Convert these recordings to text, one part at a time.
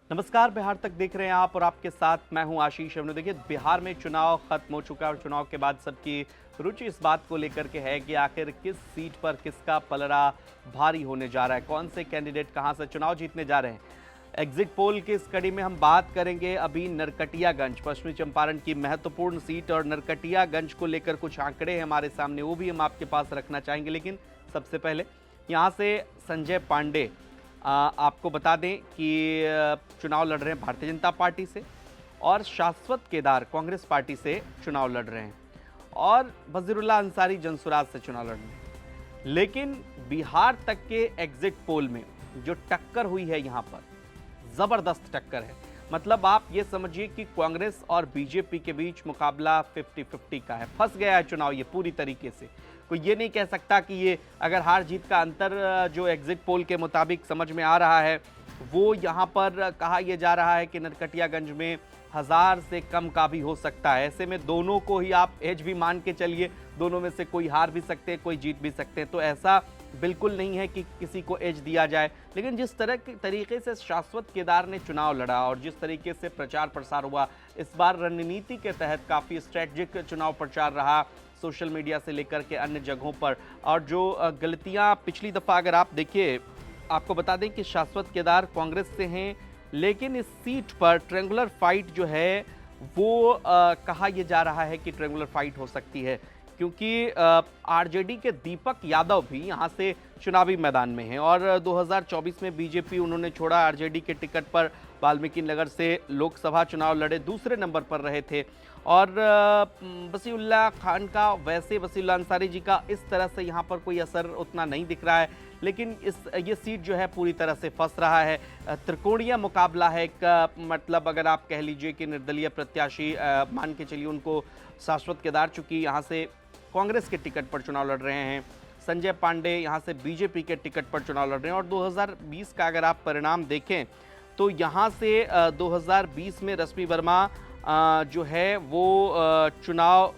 नमस्कार, बिहार तक देख रहे हैं आप और आपके साथ मैं हूं आशीष अवनु। देखिए, बिहार में चुनाव खत्म हो चुका है और चुनाव के बाद सबकी रुचि इस बात को लेकर के है कि आखिर किस सीट पर किसका पलड़ा भारी होने जा रहा है, कौन से कैंडिडेट कहां से चुनाव जीतने जा रहे हैं। एग्जिट पोल की इस कड़ी में हम बात करेंगे अभी नरकटियागंज, पश्चिमी चंपारण की महत्वपूर्ण सीट, और नरकटियागंज को लेकर कुछ आंकड़े हैं हमारे सामने, वो भी हम आपके पास रखना चाहेंगे। लेकिन सबसे पहले यहाँ से संजय पांडे आपको बता दें कि चुनाव लड़ रहे हैं भारतीय जनता पार्टी से, और शाश्वत केदार कांग्रेस पार्टी से चुनाव लड़ रहे हैं, और वजीरुल्लाह अंसारी जनसुराज से चुनाव लड़ रहे हैं। लेकिन बिहार तक के एग्जिट पोल में जो टक्कर हुई है, यहाँ पर जबरदस्त टक्कर है। मतलब आप ये समझिए कि कांग्रेस और बीजेपी के बीच मुकाबला 50-50 का है। फंस गया है चुनाव ये पूरी तरीके से। कोई ये नहीं कह सकता कि ये अगर हार जीत का अंतर जो एग्जिट पोल के मुताबिक समझ में आ रहा है, वो यहाँ पर कहा यह जा रहा है कि नरकटियागंज में 1000 से कम का भी हो सकता है। ऐसे में दोनों को ही आप एज भी मान के चलिए, दोनों में से कोई हार भी सकते हैं, कोई जीत भी सकते हैं। तो ऐसा बिल्कुल नहीं है कि किसी को एज दिया जाए। लेकिन जिस तरह के तरीके से शाश्वत केदार ने चुनाव लड़ा और जिस तरीके से प्रचार प्रसार हुआ, इस बार रणनीति के तहत काफ़ी स्ट्रेटजिक चुनाव प्रचार रहा, सोशल मीडिया से लेकर के अन्य जगहों पर। और जो गलतियां पिछली दफ़ा अगर आप देखिए, आपको बता दें कि शाश्वत केदार कांग्रेस से हैं, लेकिन इस सीट पर ट्रायंगुलर फाइट जो है वो कहा यह जा रहा है कि ट्रायंगुलर फाइट हो सकती है, क्योंकि आरजेडी के दीपक यादव भी यहां से चुनावी मैदान में हैं। और 2024 में बीजेपी उन्होंने छोड़ा, आरजेडी के टिकट पर वाल्मीकि नगर से लोकसभा चुनाव लड़े, दूसरे नंबर पर रहे थे। और वसीउल्लाह खान का, वैसे वसीउल्लाह अंसारी जी का इस तरह से यहाँ पर कोई असर उतना नहीं दिख रहा है। लेकिन ये सीट जो है पूरी तरह से फंस रहा है। त्रिकोणीय मुकाबला है एक, मतलब अगर आप कह लीजिए कि निर्दलीय प्रत्याशी मान के चलिए उनको शाश्वत केदार, चूंकि यहाँ से कांग्रेस के टिकट पर चुनाव लड़ रहे हैं, संजय पांडे यहाँ से बीजेपी के टिकट पर चुनाव लड़ रहे हैं। और 2020 का अगर आप परिणाम देखें तो यहाँ से 2020 में रश्मि वर्मा जो है वो चुनाव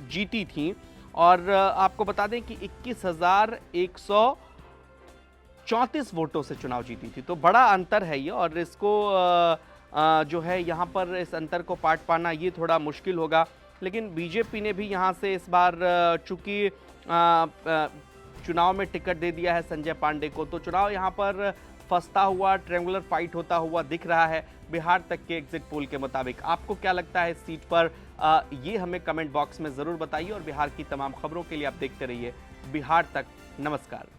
जीती थी, और आपको बता दें कि 21,134 वोटों से चुनाव जीती थी। तो बड़ा अंतर है ये, और इसको जो है यहाँ पर इस अंतर को पाट पाना ये थोड़ा मुश्किल होगा। लेकिन बीजेपी ने भी यहाँ से इस बार चूंकि चुनाव में टिकट दे दिया है संजय पांडे को, तो चुनाव यहाँ पर फंसता हुआ, ट्रायंगुलर फाइट होता हुआ दिख रहा है बिहार तक के एग्जिट पोल के मुताबिक। आपको क्या लगता है इस सीट पर, ये हमें कमेंट बॉक्स में ज़रूर बताइए। और बिहार की तमाम खबरों के लिए आप देखते रहिए बिहार तक। नमस्कार।